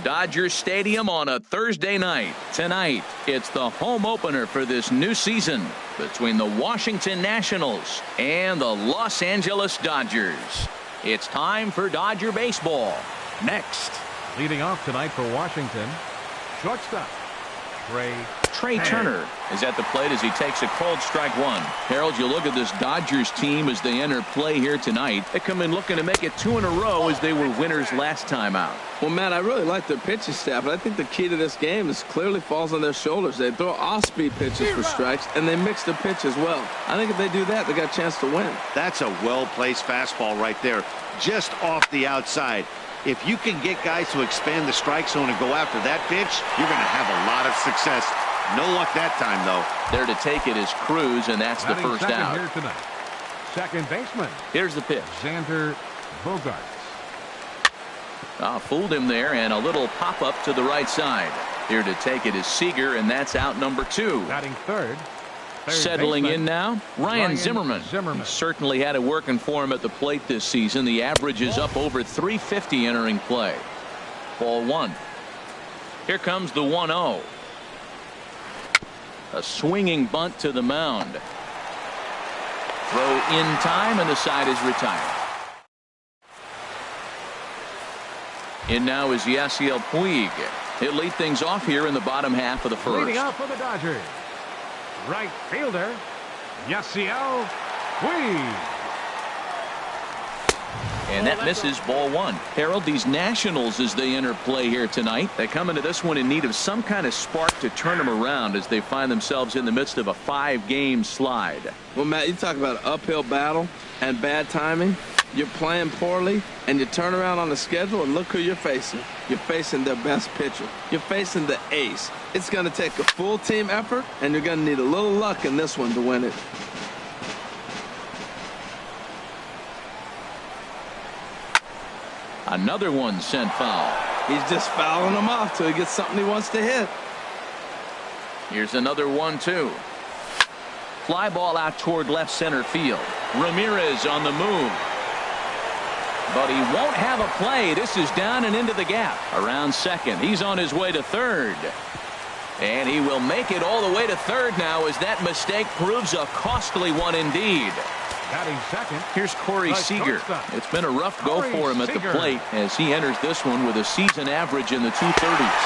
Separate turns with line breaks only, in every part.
Dodger Stadium on a Thursday night. Tonight, it's the home opener for this new season between the Washington Nationals and the Los Angeles Dodgers. It's time for Dodger baseball. Next.
Leading off tonight for Washington, shortstop,
Trey Turner is at the plate as he takes a called strike one. Harold, you look at this Dodgers team as they enter play here tonight. They come in looking to make it 2 in a row as they were winners last time out.
Well, Matt, I really like their pitching staff, but I think the key to this game is clearly falls on their shoulders. They throw off-speed pitches for strikes, and they mix the pitch as well. I think if they do that, they got a chance to win.
That's a well-placed fastball right there, just off the outside. If you can get guys to expand the strike zone and go after that pitch, you're going to have a lot of success. No luck that time, though.
There to take it is Cruz, and that's the first out.
Here tonight. Second baseman.
Here's the pitch.
Xander Bogaerts.
Fooled him there, and a little pop-up to the right side. Here to take it is Seager, and that's out number 2.
Batting third.
Settling
baseman,
in now, Ryan Zimmerman. He certainly had it working for him at the plate this season. The average is up over 350 entering play. Ball 1. Here comes the 1-0. A swinging bunt to the mound. Throw in time, and the side is retired. In now is Yasiel Puig. He'll lead things off here in the bottom half of the first.
Leading off for the Dodgers, right fielder Yasiel Puig.
And that misses, ball 1. Harold, these Nationals, as they enter play here tonight, they come into this one in need of some kind of spark to turn them around as they find themselves in the midst of a 5-game slide.
Well, Matt, you talk about an uphill battle and bad timing. You're playing poorly, and you turn around on the schedule, and look who you're facing. You're facing their best pitcher. You're facing the ace. It's going to take a full team effort, and you're going to need a little luck in this one to win it.
Another one sent foul.
He's just fouling them off till he gets something he wants to hit.
Here's another 1-2. Fly ball out toward left center field. Ramirez on the move. But he won't have a play. This is down and into the gap. Around second. He's on his way to third. And he will make it all the way to third now as that mistake proves a costly one indeed.
Batting second.
Here's Corey Seager. It's been a rough go for him at the plate as he enters this one with a season average in the 230s.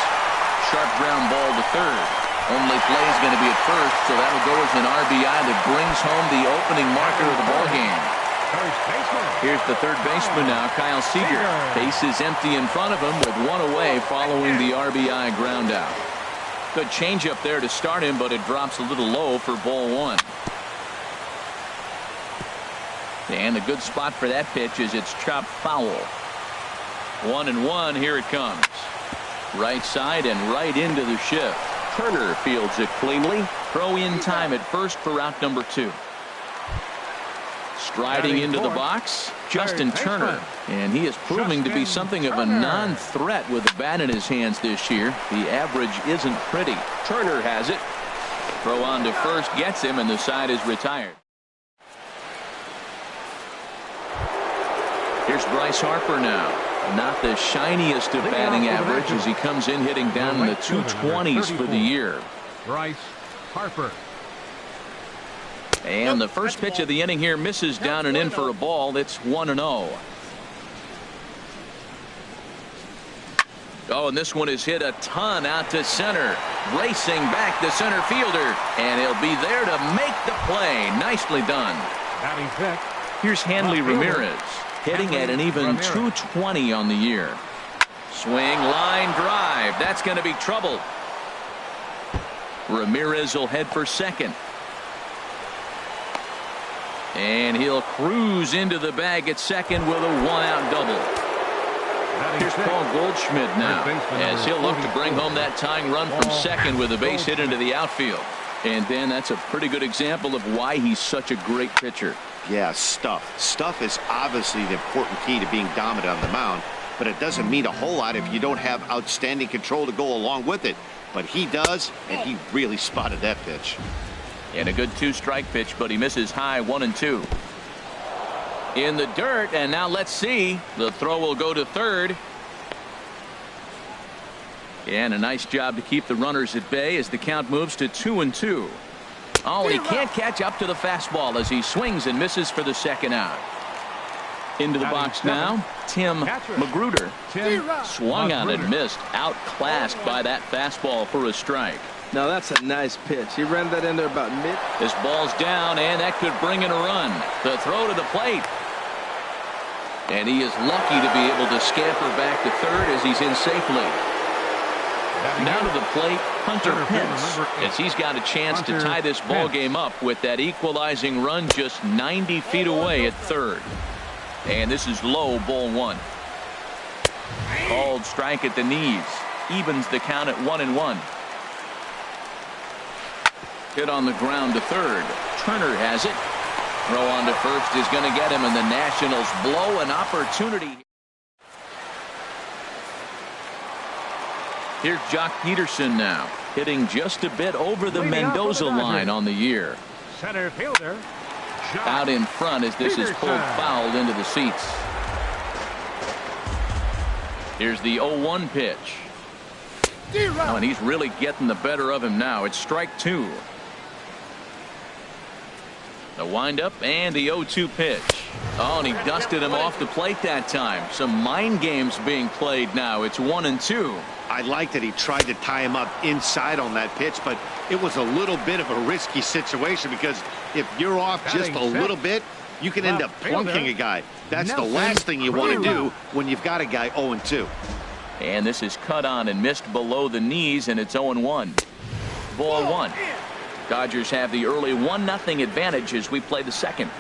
Sharp ground ball to third. Only play is going to be at first, so that'll go as an RBI that brings home the opening marker of the ballgame. Here's the third baseman now, Kyle Seager. Base is empty in front of him with one away following the RBI ground out. Good changeup there to start him, but it drops a little low for ball 1. And a good spot for that pitch is it's chopped foul. 1-1, here it comes. Right side and right into the shift. Turner fields it cleanly. Throw in time at first for out number 2. Striding into the box, Justin Turner. And he is proving to be something of a non-threat with the bat in his hands this year. The average isn't pretty. Turner has it. Throw on to first gets him, and the side is retired. Here's Bryce Harper now. Not the shiniest of batting average as he comes in hitting down in the 220s for the year.
Bryce Harper.
And the first pitch of the inning here misses down and in for a ball. It's 1-0. Oh, and this one is hit a ton out to center. Racing back the center fielder. And he'll be there to make the play. Nicely done.
Batting pick.
Here's Hanley Ramirez. Hitting at an even 220 on the year. Swing, line drive. That's going to be trouble. Ramirez will head for second. And he'll cruise into the bag at second with a one-out double. Here's Paul Goldschmidt now as he'll look to bring home that tying run from second with a base hit into the outfield. And then that's a pretty good example of why he's such a great pitcher.
Yeah, stuff. Stuff is obviously the important key to being dominant on the mound, but it doesn't mean a whole lot if you don't have outstanding control to go along with it. But he does, and he really spotted that pitch.
And a good 2-strike pitch, but he misses high 1-2. In the dirt, and now let's see. The throw will go to third. And a nice job to keep the runners at bay as the count moves to 2-2. Oh, and he can't catch up to the fastball as he swings and misses for the second out. Into the box now, Tim Magruder. Swung on and missed, outclassed by that fastball for a strike.
Now that's a nice pitch. He ran that in there about mid.
This ball's down, and that could bring in a run. The throw to the plate. And he is lucky to be able to scamper back to third as he's in safely. Now to the plate, Hunter Pence, as he's got a chance to tie this ball game up with that equalizing run just 90 feet away at third. And this is low, ball 1. Called strike at the knees. Evens the count at 1-1. Hit on the ground to third. Turner has it. Throw on to first is going to get him, and the Nationals blow an opportunity. Here's Jock Peterson now, hitting just a bit over the Mendoza line on the year.
Center fielder.
Out in front as this is pulled foul into the seats. Here's the 0-1 pitch. Oh, and he's really getting the better of him now. It's strike 2. The windup and the 0-2 pitch. Oh, and he dusted him off the plate that time. Some mind games being played now. It's 1-2.
I liked that he tried to tie him up inside on that pitch, but it was a little bit of a risky situation because if you're off just a little bit, you can end up plunking a guy. That's the last thing you want to do when you've got a guy 0-2.
And this is cut on and missed below the knees, and it's 0-1. Ball 1. Dodgers have the early 1-0 advantage as we play the second.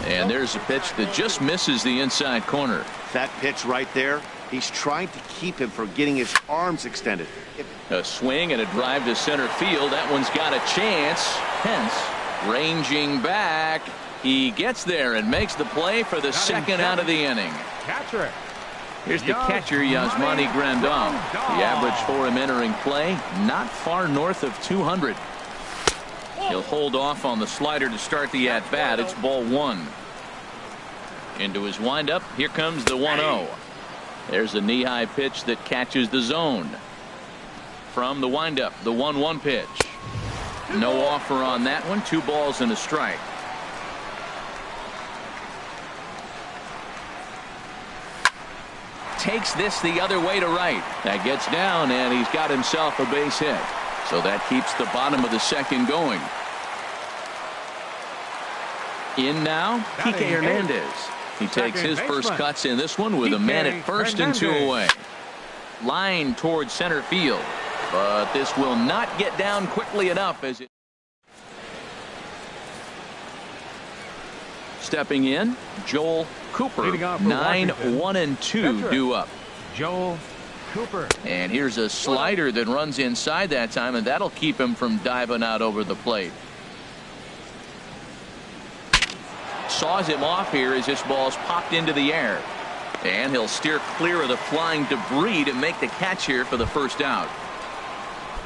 And there's a pitch that just misses the inside corner.
That pitch right there, he's trying to keep him from getting his arms extended.
A swing and a drive to center field. That one's got a chance. Pence ranging back. He gets there and makes the play for the second out of the inning.
Catcher.
Here's the catcher, Yasmani Grandal. The average for him entering play, not far north of 200. He'll hold off on the slider to start the at-bat. It's ball 1. Into his windup. Here comes the 1-0. There's a knee-high pitch that catches the zone. From the windup, the 1-1 pitch. No offer on that one. 2 balls and a strike. Takes this the other way to right. That gets down, and he's got himself a base hit. So that keeps the bottom of the second going. In now, Kike Hernandez. He takes his first cuts in this one with a man at first and 2 away. Line towards center field. But this will not get down quickly enough as it. Stepping in, Joel Cooper. 9-1-2 due up.
Joel Cooper.
And here's a slider that runs inside that time, and that'll keep him from diving out over the plate. Saws him off here as this ball's popped into the air. And he'll steer clear of the flying debris to make the catch here for the first out.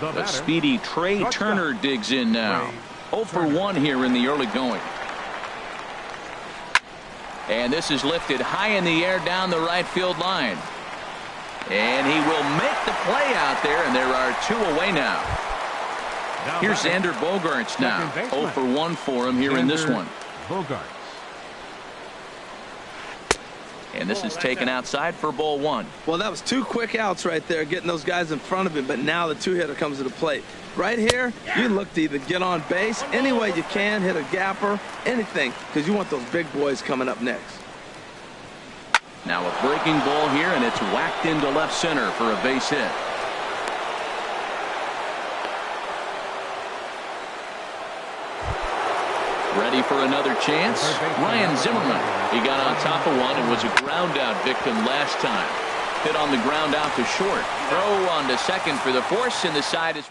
The speedy Trey Turner digs in now. 0 for 1 here in the early going. And this is lifted high in the air down the right field line. And he will make the play out there, and there are 2 away now. Here's Xander Bogaerts now. 0 for 1 for him here in this one.
Bogaerts.
And this is taken outside for ball 1.
Well, that was 2 quick outs right there, getting those guys in front of him, but now the 2-hitter comes to the plate. Right here, you look to either get on base any way you can, hit a gapper, anything, because you want those big boys coming up next.
Now a breaking ball here, and it's whacked into left center for a base hit. Ready for another chance? Ryan Zimmerman. He got on top of one and was a ground out victim last time. Hit on the ground out to short. Throw on to second for the force, and the side is.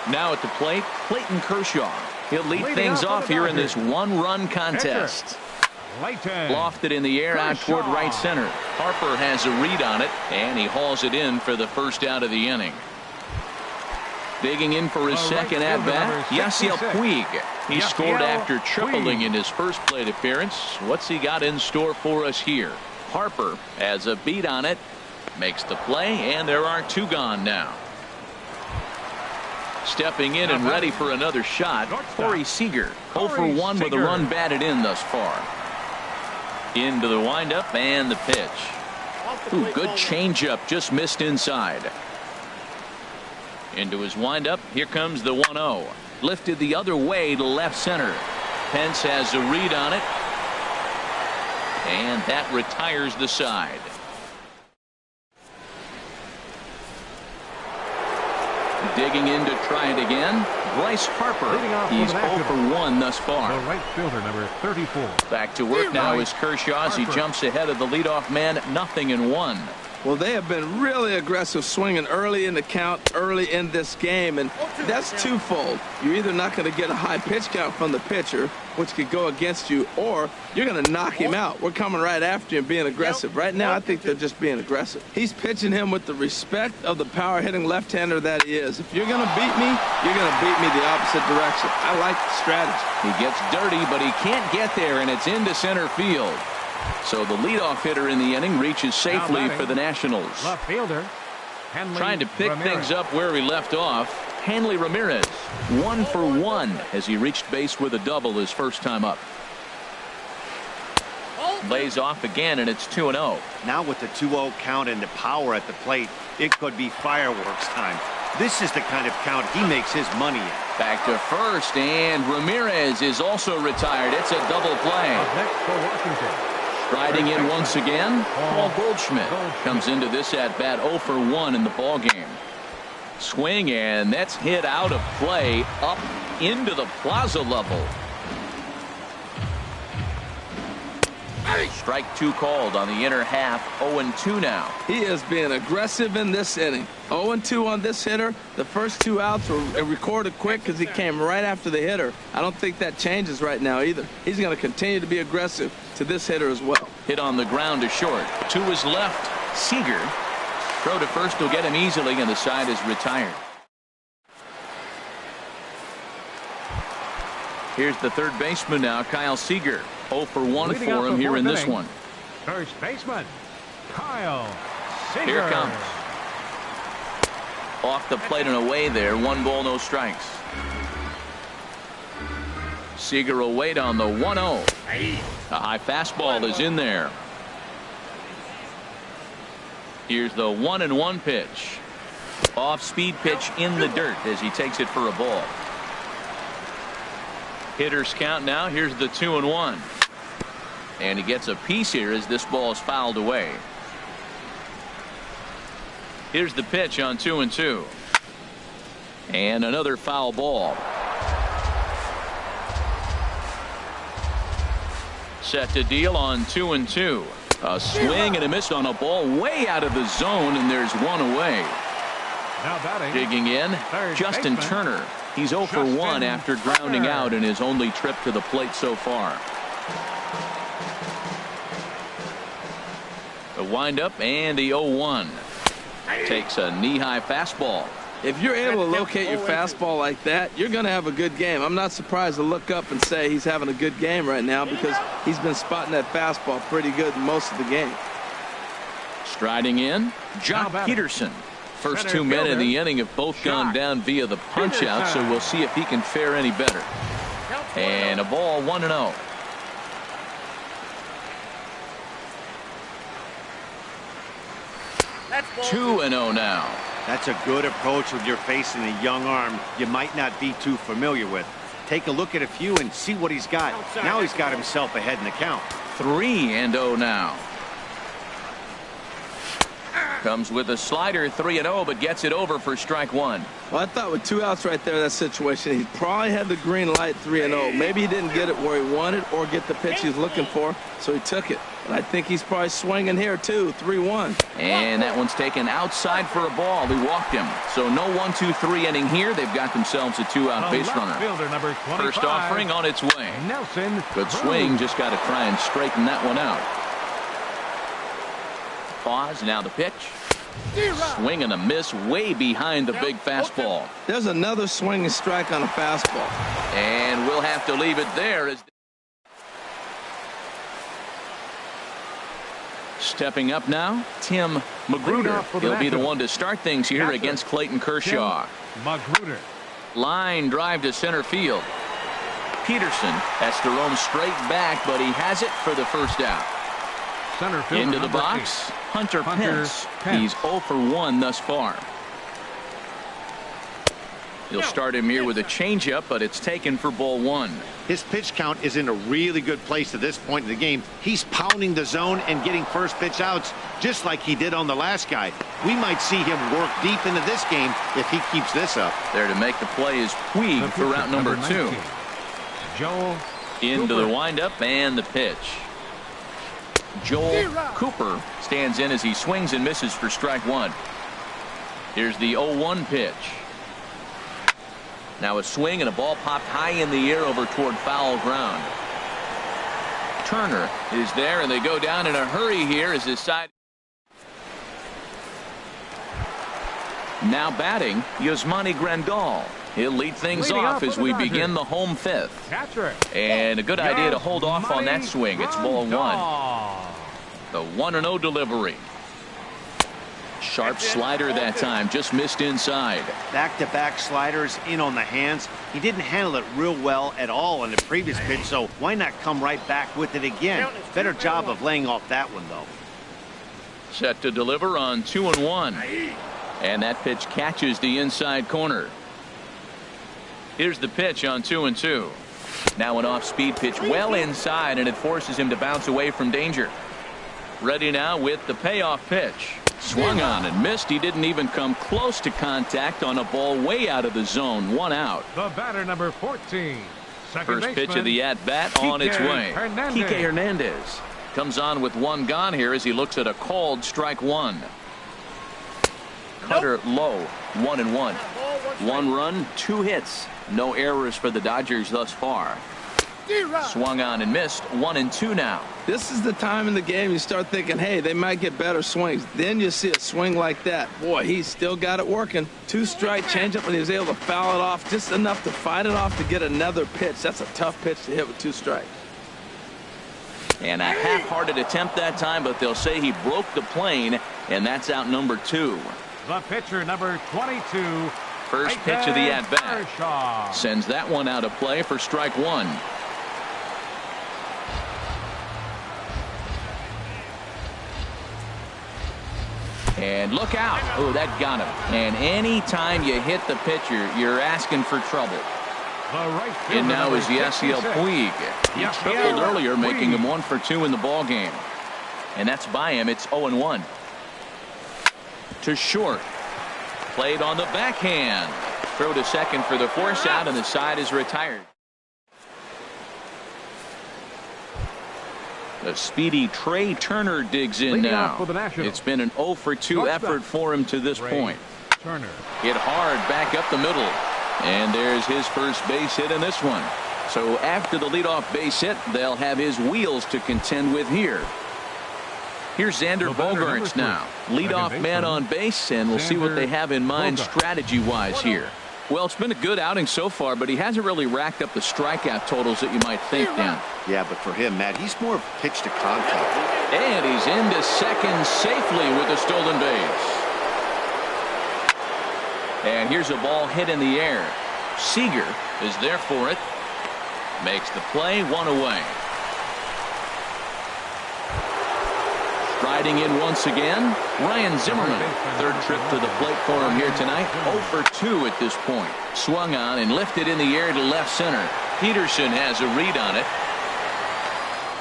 Now at the plate, Clayton Kershaw. He'll lead things off here in this 1-run contest. Lofted in the air out toward right center. Harper has a read on it, and he hauls it in for the first out of the inning. Digging in for his second at-bat, Yasiel Puig. He scored after tripling in his first plate appearance. What's he got in store for us here? Harper has a beat on it, makes the play, and there are two gone now. Stepping in and ready for another shot, Corey Seager. 0 for 1 with a run batted in thus far. Into the windup and the pitch. Ooh, good changeup, just missed inside. Into his windup, here comes the 1-0. Lifted the other way to left center. Pence has a read on it, and that retires the side. Digging in to try it again, Bryce Harper. He's 0 for 1 thus far.
The right fielder, number 34.
Back to work now is Kershaw as he jumps ahead of the leadoff man, 0-1.
Well, they have been really aggressive swinging early in the count, early in this game, and that's twofold. You're either not going to get a high pitch count from the pitcher, which could go against you, or you're going to knock him out. We're coming right after him being aggressive. Right now, I think they're just being aggressive. He's pitching him with the respect of the power-hitting left-hander that he is. If you're going to beat me, you're going to beat me the opposite direction. I like the strategy.
He gets dirty, but he can't get there, and it's into center field. So the leadoff hitter in the inning reaches safely for the Nationals.
Left fielder,
trying to pick things up where he left off. Hanley Ramirez, 1 for 1 as he reached base with a double his first time up. Lays off again, and it's 2-0.
Now with the 2-0 count and the power at the plate, it could be fireworks time. This is the kind of count he makes his money in.
Back to first, and Ramirez is also retired. It's a double play.
Next for Washington.
Striding in once again, Paul Goldschmidt comes into this at-bat 0 for 1 in the ballgame. Swing, and that's hit out of play up into the plaza level. Strike 2 called on the inner half. 0-2 now.
He is being aggressive in this inning. 0-2 on this hitter. The first 2 outs were recorded quick because he came right after the hitter. I don't think that changes right now either. He's going to continue to be aggressive to this hitter as well.
Hit on the ground to short. To his left, Seager. Throw to first will get him easily, and the side is retired. Here's the third baseman now, Kyle Seager. 0 for 1 for him here in this one.
First baseman, Kyle Seager.
Here comes. Off the plate and away there. 1 ball, no strikes. Seager will wait on the 1-0. A high fastball is in there. Here's the 1-1 pitch. Off-speed pitch in the dirt as he takes it for a ball. Hitters count now. Here's the 2-1. And he gets a piece here as this ball is fouled away. Here's the pitch on 2-2. And another foul ball. Set to deal on 2-2. A swing and a miss on a ball way out of the zone, and there's one away.
Now batting.
Digging in, Justin Turner. He's 0 for 1 after grounding out in his only trip to the plate so far. The windup and the 0-1. Takes a knee-high fastball.
If you're able to locate your fastball like that, you're going to have a good game. I'm not surprised to look up and say he's having a good game right now because he's been spotting that fastball pretty good most of the game.
Striding in, Jock Peterson. First 2 men in the inning have both gone down via the punch-out, so we'll see if he can fare any better. And a ball, 1-0.
That's
2-0 now.
That's a good approach when you're facing a young arm you might not be too familiar with. Take a look at a few and see what he's got. Now he's got himself ahead in the count.
3-0 now. Comes with a slider, 3-0, but gets it over for strike 1.
Well, I thought with 2 outs right there in that situation, he probably had the green light 3-0. Maybe he didn't get it where he wanted or get the pitch he was looking for, so he took it. But I think he's probably swinging here, too. 3-1.
And that one's taken outside for a ball. He walked him. So no 1-2-3 inning here. They've got themselves a two-out base runner.
Fielder, number 25,
First offering on its way.
Nelson.
Good swing. Just got to try and straighten that one out. Pause. Now the pitch. Swing and a miss way behind the big fastball.
There's another swinging strike on a fastball.
And we'll have to leave it there. Stepping up now, Tim Magruder. He'll be the one to start things here against Clayton Kershaw.
Magruder.
Line drive to center field. Peterson has to roam straight back, but he has it for the first out.
Center fielder,
into the box, Hunter Pence. He's 0 for 1 thus far. He'll start him here with a changeup, but it's taken for ball 1.
His pitch count is in a really good place at this point in the game. He's pounding the zone and getting first pitch outs just like he did on the last guy. We might see him work deep into this game if he keeps this up.
There to make the play is Puig for route number 2.
Joel
into
Cooper.
the windup and the pitch. Joel Cooper stands in as he swings and misses for strike 1. Here's the 0-1 pitch. Now a swing and a ball popped high in the air over toward foul ground. Turner is there, and they go down in a hurry here as his side. Now batting, Yasmani Grandal. He'll lead things off as we begin the home 5th.
Catcher.
And a good idea to hold off on that swing. It's ball 1. The 1-0 delivery. Sharp slider that time, just missed inside.
Back-to-back sliders in on the hands. He didn't handle it real well at all on the previous pitch, so why not come right back with it again? Better job of laying off that one, though.
Set to deliver on 2-1. And that pitch catches the inside corner. Here's the pitch on 2-2. Now an off-speed pitch well inside, and it forces him to bounce away from danger. Ready now with the payoff pitch. Swung on and missed. He didn't even come close to contact on a ball way out of the zone. 1 out.
The batter, number 14.
First pitch of the at-bat on its way. Kike Hernandez comes on with 1 gone here as he looks at a called strike 1. Cutter low. 1-1. 1 run, 2 hits. No errors for the Dodgers thus far. Swung on and missed. 1-2 now.
This is the time in the game you start thinking, hey, they might get better swings. Then you see a swing like that. Boy, he's still got it working. 2-strike changeup, and he was able to foul it off just enough to fight it off to get another pitch. That's a tough pitch to hit with 2 strikes.
And a half-hearted attempt that time, but they'll say he broke the plane, and that's out number 2.
The pitcher, number 22.
First pitch of the at-bat. Sends that one out of play for strike 1. And look out. Oh, that got him. And any time you hit the pitcher, you're asking for trouble. And now is Yasiel Puig. He tripled earlier, making him 1 for 2 in the ball game. And that's by him. It's 0-1. To short. Played on the backhand. Throw to second for the force out, and the side is retired. The speedy Trey Turner digs in now. It's been an 0 for 2 effort for him to this point.
Turner
hit hard back up the middle. And there's his first base hit in this one. So after the leadoff base hit, they'll have his wheels to contend with here. Here's Xander Bogaerts now. Leadoff man on base, and we'll see what they have in mind strategy-wise here. Well, it's been a good outing so far, but he hasn't really racked up the strikeout totals that you might think, Dan.
Yeah, but for him, Matt, he's more pitch to contact.
And he's into second safely with a stolen base. And here's a ball hit in the air. Seager is there for it. Makes the play, 1 away. Striding in once again, Ryan Zimmerman. Third trip to the plate for him here tonight. 0 for 2 at this point. Swung on and lifted in the air to left center. Peterson has a read on it.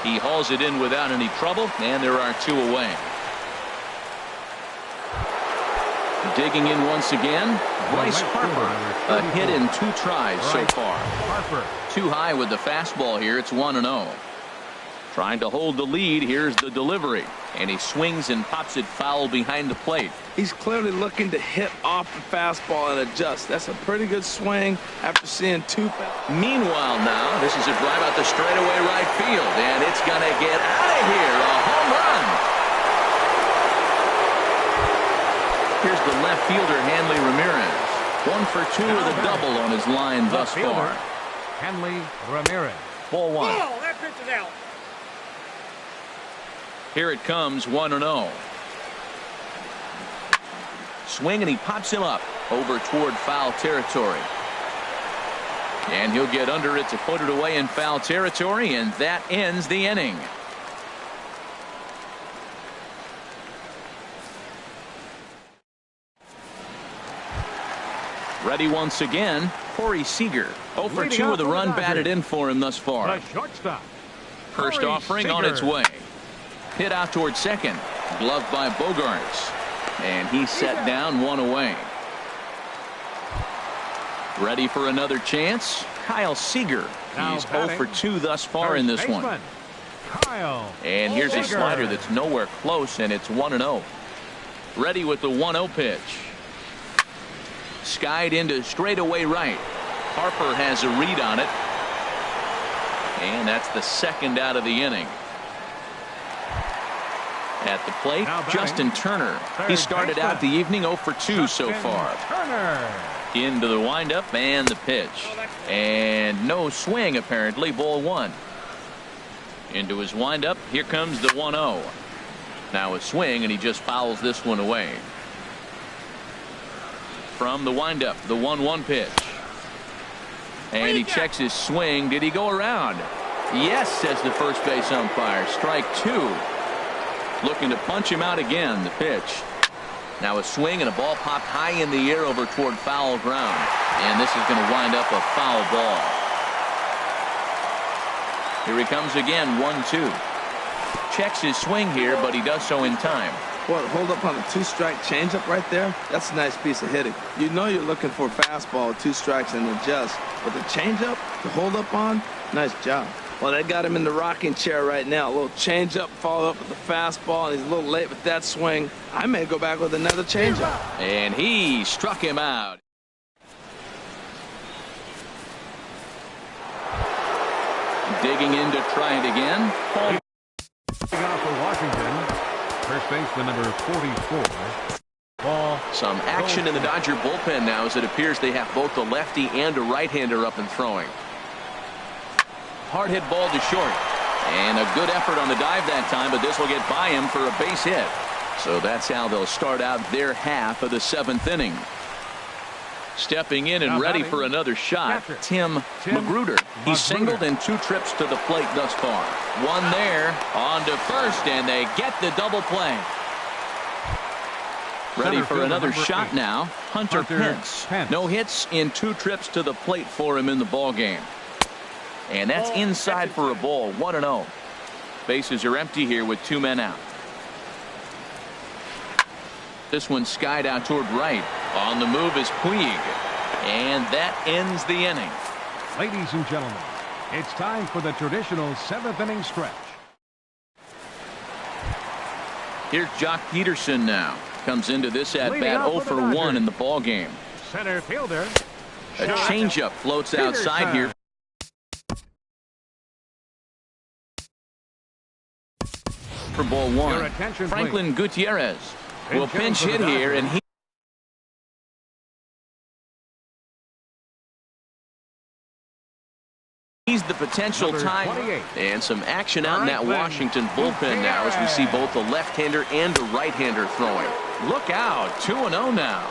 He hauls it in without any trouble, and there are 2 away. Digging in once again, Bryce Harper. A hit in 2 tries so far. Too high with the fastball here. It's 1-0. Trying to hold the lead. Here's the delivery. And he swings and pops it foul behind the plate.
He's clearly looking to hit off the fastball and adjust. That's a pretty good swing after seeing two.
Meanwhile now, this is a drive out the straightaway right field. And it's going to get out of here. A home run. Here's the left fielder, Hanley Ramirez. 1 for 2 with a double on his line thus far.
Hanley Ramirez.
Ball 1.
Oh, that pitch is out.
Here it comes, 1-0. Swing, and he pops him up over toward foul territory. And he'll get under it to put it away in foul territory, and that ends the inning. Ready once again, Corey Seager. 0 for 2 with a run batted in for him thus far.
The shortstop.
First
Corey
offering
Seager
on its way. Hit out towards second. Gloved by Bogarts. And he's set down, 1 away. Ready for another chance. Kyle Seager. He's 0 for 2 thus far in this one.
Kyle
And here's a
Seager.
slider that's nowhere close, and it's 1-0. Ready with the 1-0 pitch. Skied into straightaway right. Harper has a read on it. And that's the second out of the inning. At the plate, Justin Turner. He started out the evening 0 for 2 so far.
Turner.
Into the windup and the pitch. And no swing apparently, ball 1. Into his windup, here comes the 1-0. Now a swing, and he just fouls this one away. From the windup, the 1-1 pitch. And he checks his swing. Did he go around? Yes, says the first base umpire. Strike 2. Looking to punch him out again. The pitch. Now a swing, and a ball popped high in the air over toward foul ground. And this is going to wind up a foul ball. Here he comes again, 1-2. Checks his swing here, but he does so in time.
What, hold up on a 2-strike changeup right there? That's a nice piece of hitting. You know you're looking for a fastball, 2 strikes and adjust. But the changeup, to hold up on, nice job. Well, they got him in the rocking chair right now. A little changeup, follow up with the fastball, and he's a little late with that swing. I may go back with another changeup.
And he struck him out. Digging in to try it again.
Off for Washington. First baseman number 44. Ball.
Some action in the Dodger bullpen now, as it appears they have both a lefty and a right-hander up and throwing. Hard hit ball to short. And a good effort on the dive that time, but this will get by him for a base hit. So that's how they'll start out their half of the 7th inning. Stepping in and ready for another shot, Tim Magruder. He's singled in 2 trips to the plate thus far. One there, on to first, and they get the double play. Ready for another shot now, Hunter Pence. No hits in 2 trips to the plate for him in the ball game. And that's inside for a ball, 1-0. Bases are empty here with 2 men out. This one skied out toward right. On the move is Puig. And that ends the inning.
Ladies and gentlemen, it's time for the traditional 7th inning stretch.
Here's Jock Peterson now. Comes into this at bat 0 for 1 in the ball game.
Center fielder.
A changeup floats outside here. For ball 1. Franklin Gutierrez will pinch hit here, and he's the potential time. And some action out in that Washington bullpen now, as we see both a left-hander and a right-hander throwing. Look out, 2-0 now.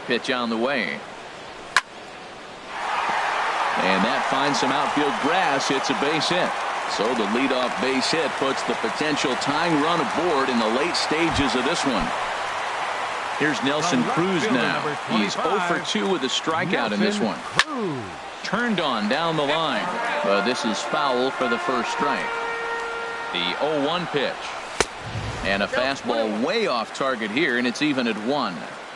Pitch on the way. And that finds some outfield grass. It's a base hit. So the leadoff base hit puts the potential tying run aboard in the late stages of this one. Here's Nelson Cruz now. He's 0 for 2 with a strikeout in this one. Turned on down the line. This is foul for the first strike. The 0-1 pitch. And a fastball way off target here, and it's even at 1.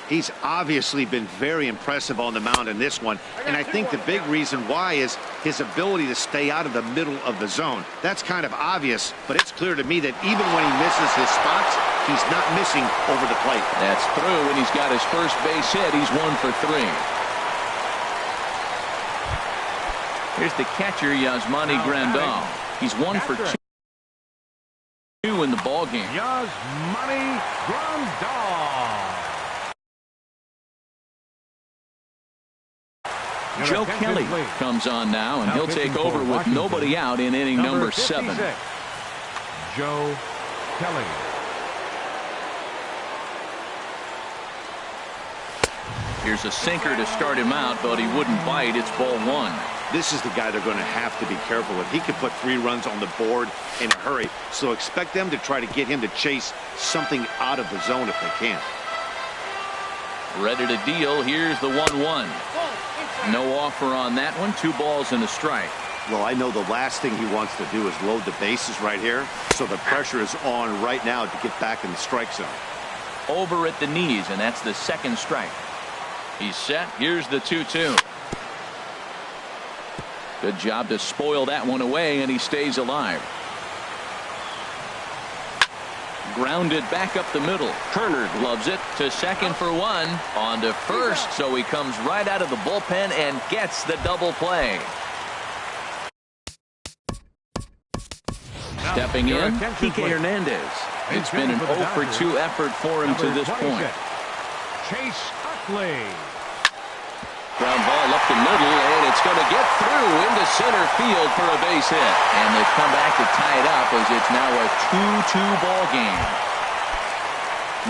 He's obviously been very impressive on the mound in this one, and I think the big reason why is his ability to stay out of the middle of the zone. That's kind of obvious, but it's clear to me that even when he misses his spots, he's not missing over the plate.
That's through, and he's got his first base hit. He's 1 for 3. Here's the catcher, Yasmani Grandal. He's 1 for 2 in the ball game.
Yasmani Grandal.
Joe Kelly comes on now, and he'll take over with nobody out in inning number 7.
Joe Kelly.
Here's a sinker to start him out, but he wouldn't bite. It's ball 1.
This is the guy they're going to have to be careful with. He could put 3 runs on the board in a hurry, so expect them to try to get him to chase something out of the zone if they can.
Ready to deal. Here's the 1-1. No offer on that one. 2 balls and a strike.
Well, I know the last thing he wants to do is load the bases right here, so the pressure is on right now to get back in the strike zone.
Over at the knees, and that's the 2nd strike. He's set. Here's the 2-2. Good job to spoil that one away, and he stays alive. Grounded back up the middle. Turner gloves it to second for 1. On to first, so he comes right out of the bullpen and gets the double play. Stepping in, Kike Hernandez. It's been an 0 for 2 effort for him to this point.
Chase Utley.
Ground ball up the middle, and it's going to get through into center field for a base hit. And they come back to tie it up as it's now a 2-2 ball game.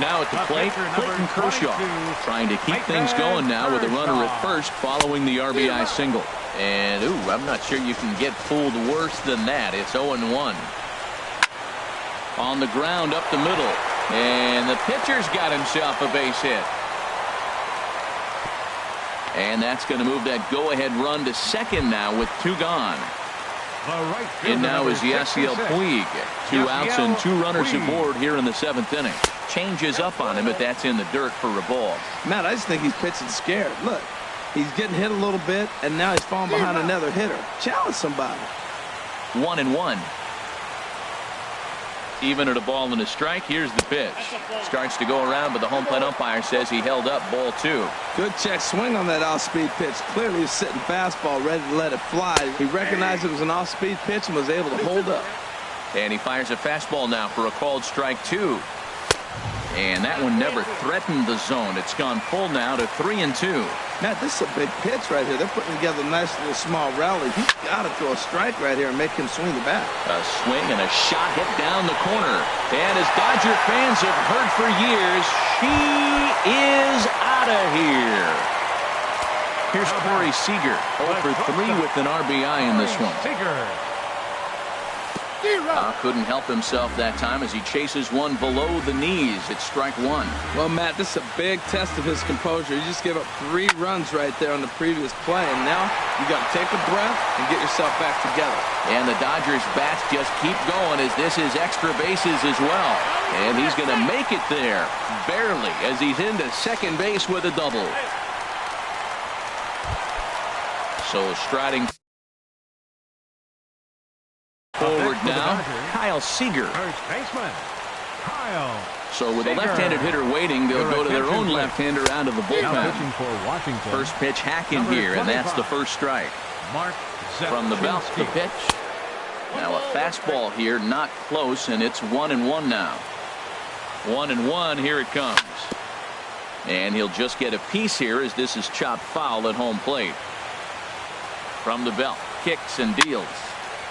Now at the plate, Clayton Kershaw trying to keep things going now with a runner at first following the RBI single. And, I'm not sure you can get fooled worse than that. It's 0-1. On the ground up the middle. And the pitcher's got himself a base hit. And that's going to move that go-ahead run to second now with 2 gone. And now is Yasiel Puig. 2 outs and 2 runners aboard here in the 7th inning. Changes up on him, but that's in the dirt for a ball.
Matt, I just think he's pitching scared. Look, he's getting hit a little bit, and now he's falling behind another hitter. Challenge somebody.
1-1. Even at a ball and a strike. Here's the pitch. Starts to go around, but the home plate umpire says he held up ball 2.
Good check swing on that off-speed pitch. Clearly he's sitting fastball ready to let it fly. He recognized it was an off-speed pitch and was able to hold up.
And he fires a fastball now for a called strike 2. And that one never threatened the zone. It's gone full now to 3-2.
Matt, this is a big pitch right here. They're putting together a nice little small rally. He's got to throw a strike right here and make him swing the bat.
A swing and a shot hit down the corner. And as Dodger fans have heard for years, she is out of here. Here's Corey Seager, 0 for 3 with an RBI in this one. Couldn't help himself that time as he chases one below the knees. It's strike 1.
Well, Matt, this is a big test of his composure. You just gave up 3 runs right there on the previous play, and now you got to take a breath and get yourself back together.
And the Dodgers bats just keep going as this is extra bases as well. And he's going to make it there, barely, as he's into second base with a double. So striding forward now, Kyle Seager.
First baseman, Kyle.
So with a left-handed hitter waiting, they'll go to their own left-hander out of the bullpen. First pitch hack in here, and that's the first strike. From the belt, the pitch. Now a fastball here, not close, and it's 1-1 now. 1-1, here it comes. And he'll just get a piece here as this is chopped foul at home plate. From the belt, kicks and deals.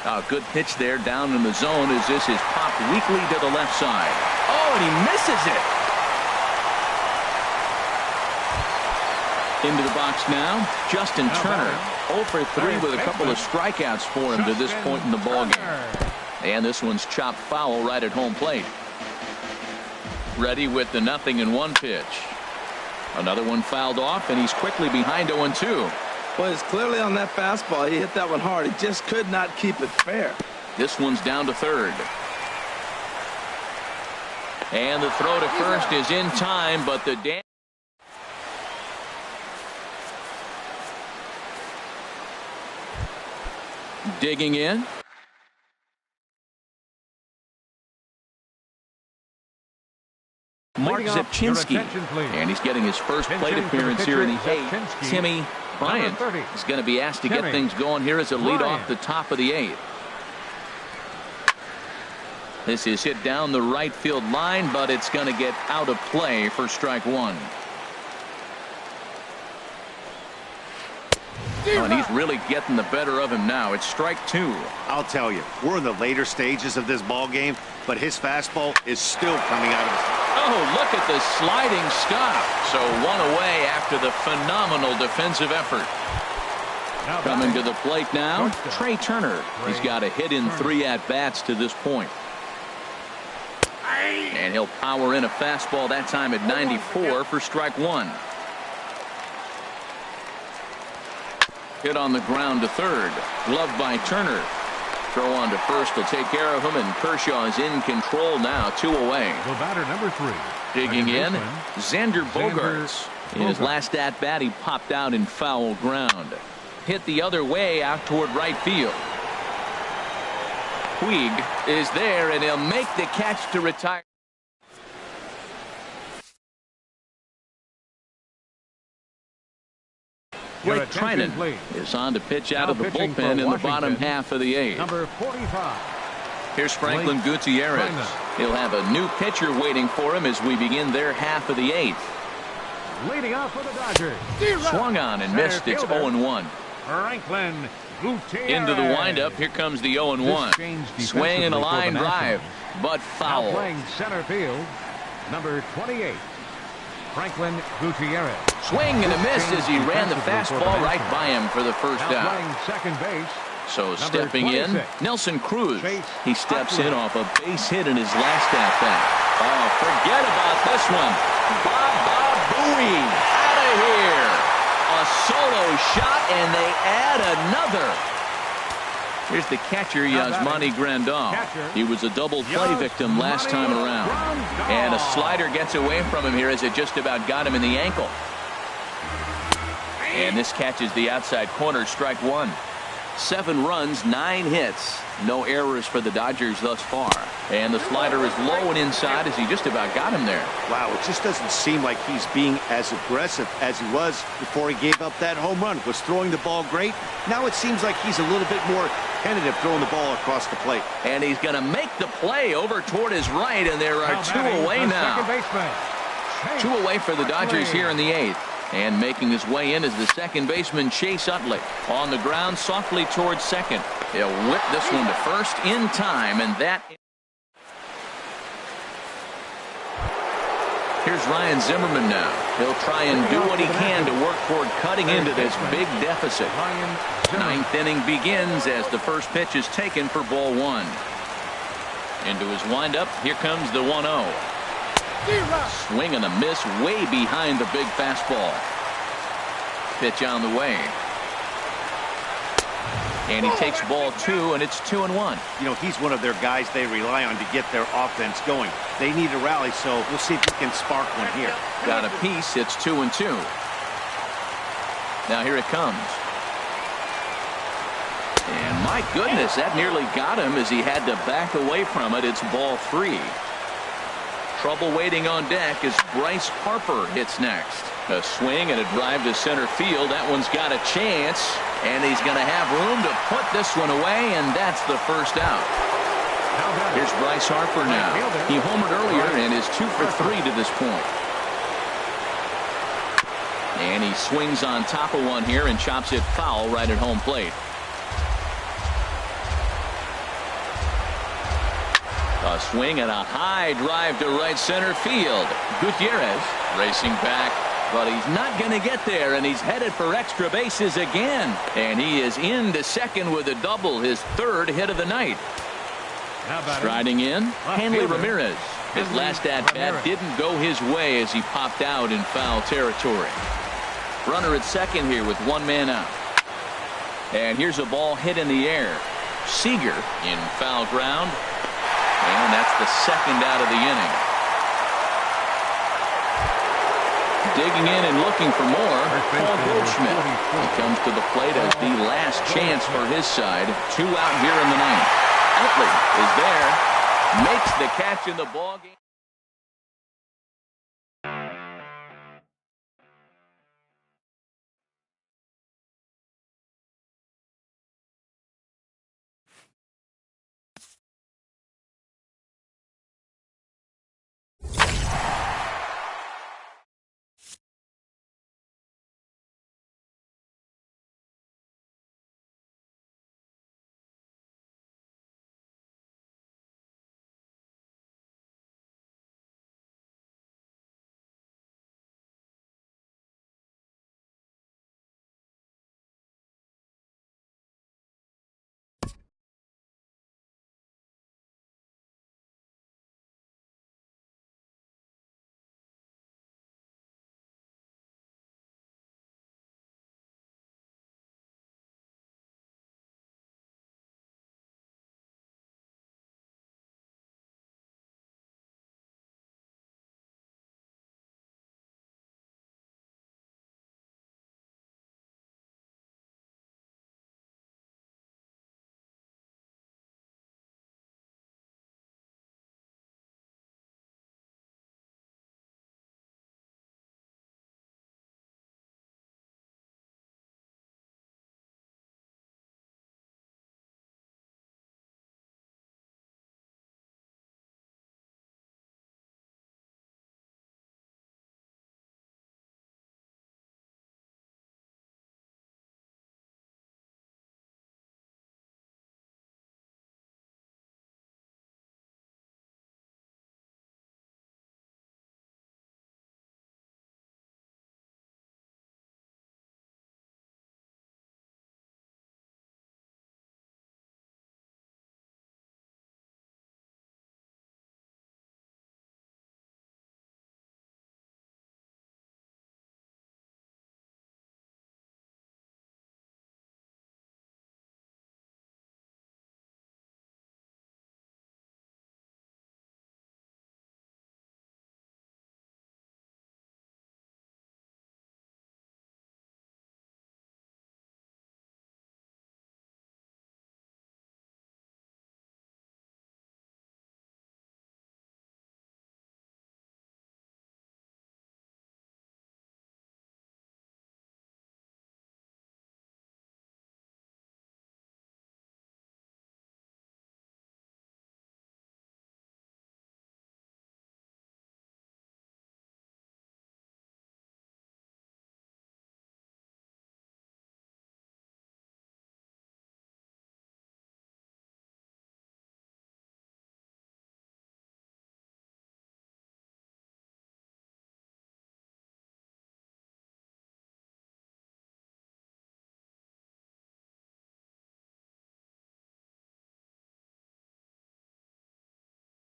A good pitch there down in the zone as this is popped weakly to the left side. Oh, and he misses it. Into the box now, Justin Turner. 0 for 3 with a couple of strikeouts for him to this point in the ballgame. And this one's chopped foul right at home plate. Ready with the 0-1 pitch. Another one fouled off, and he's quickly behind 0-2.
Well, he's clearly on that fastball. He hit that one hard. He just could not keep it fair.
This one's down to third. And the throw to first is in time, but the Digging in. Mark Zipchinski, and he's getting his first plate appearance here in the 8th. Timmy Bryant is going to be asked to get things going here as a lead off the top of the 8th. This is hit down the right field line, but it's going to get out of play for strike one. Oh, and he's really getting the better of him now. It's strike two.
I'll tell you, we're in the later stages of this ball game, but his fastball is still coming out of his...
Oh, look at the sliding stop. So one away after the phenomenal defensive effort. Coming to the plate now, Trey Turner. He's got a hit in 3 at-bats to this point. And he'll power in a fastball that time at 94 for strike one. Hit on the ground to third. Gloved by Turner. Throw on to first will take care of him, and Kershaw is in control now, 2 away.
The batter number 3.
Digging in, Xander Bogaerts. In his last at-bat, he popped out in foul ground. Hit the other way out toward right field. Puig is there, and he'll make the catch to retire. Blake Trinan is on to pitch out of the bullpen in the bottom half of the 8th.
Number 45.
Here's Franklin Gutierrez. He'll have a new pitcher waiting for him as we begin their half of the 8th.
Leading off for the Dodgers.
Swung on and missed. It's 0-1.
Franklin Gutierrez.
Into the windup. Here comes the 0-1. Swing and a line drive, but foul.
Now playing center field, number 28. Franklin Gutierrez.
Swing and a miss as he ran the fastball right by him for the first out.
Playing second base.
So stepping in, Nelson Cruz. He steps in off a base hit in his last at-bat. Oh, forget about this one. Bob Bowie out of here. A solo shot, and they add another. Here's the catcher, Yasmani Grandal. He was a double play victim last time around. And a slider gets away from him here as it just about got him in the ankle. And this catches the outside corner, strike one. 7 runs, 9 hits. No errors for the Dodgers thus far. And the slider is low and inside as he just about got him there.
Wow, it just doesn't seem like he's being as aggressive as he was before he gave up that home run. Was throwing the ball great. Now it seems like he's a little bit more tentative throwing the ball across the plate.
And he's going to make the play over toward his right, and there are 2 away now. 2 away for the Dodgers here in the 8th. And making his way in is the second baseman, Chase Utley. On the ground, softly towards second. He'll whip this one to first in time, and that... Here's Ryan Zimmerman now. He'll try and do what he can to work toward cutting into this big deficit. 9th inning begins as the first pitch is taken for ball 1. Into his windup, here comes the 1-0. Swing and a miss way behind the big fastball. Pitch on the way. And he takes ball 2, and it's 2-1.
You know, he's one of their guys they rely on to get their offense going. They need a rally, so we'll see if he can spark one here.
Got a piece. It's 2-2. Now here it comes. And my goodness, that nearly got him as he had to back away from it. It's ball 3. Trouble waiting on deck as Bryce Harper hits next. A swing and a drive to center field. That one's got a chance, and he's going to have room to put this one away, and that's the first out. Here's Bryce Harper now. He homered earlier and is 2 for 3 to this point. And he swings on top of one here and chops it foul right at home plate. A swing and a high drive to right center field. Gutierrez racing back, but he's not going to get there, and he's headed for extra bases again. And he is into second with a double, his 3rd hit of the night. Striding in, Hanley Ramirez. His last at-bat didn't go his way as he popped out in foul territory. Runner at second here with 1 man out. And here's a ball hit in the air. Seager in foul ground. And that's the 2nd out of the inning. digging in and looking for more. Paul Goldschmidt. He comes to the plate as the last chance for his side. 2 out here in the ninth. Utley is there. Makes the catch in the ball game.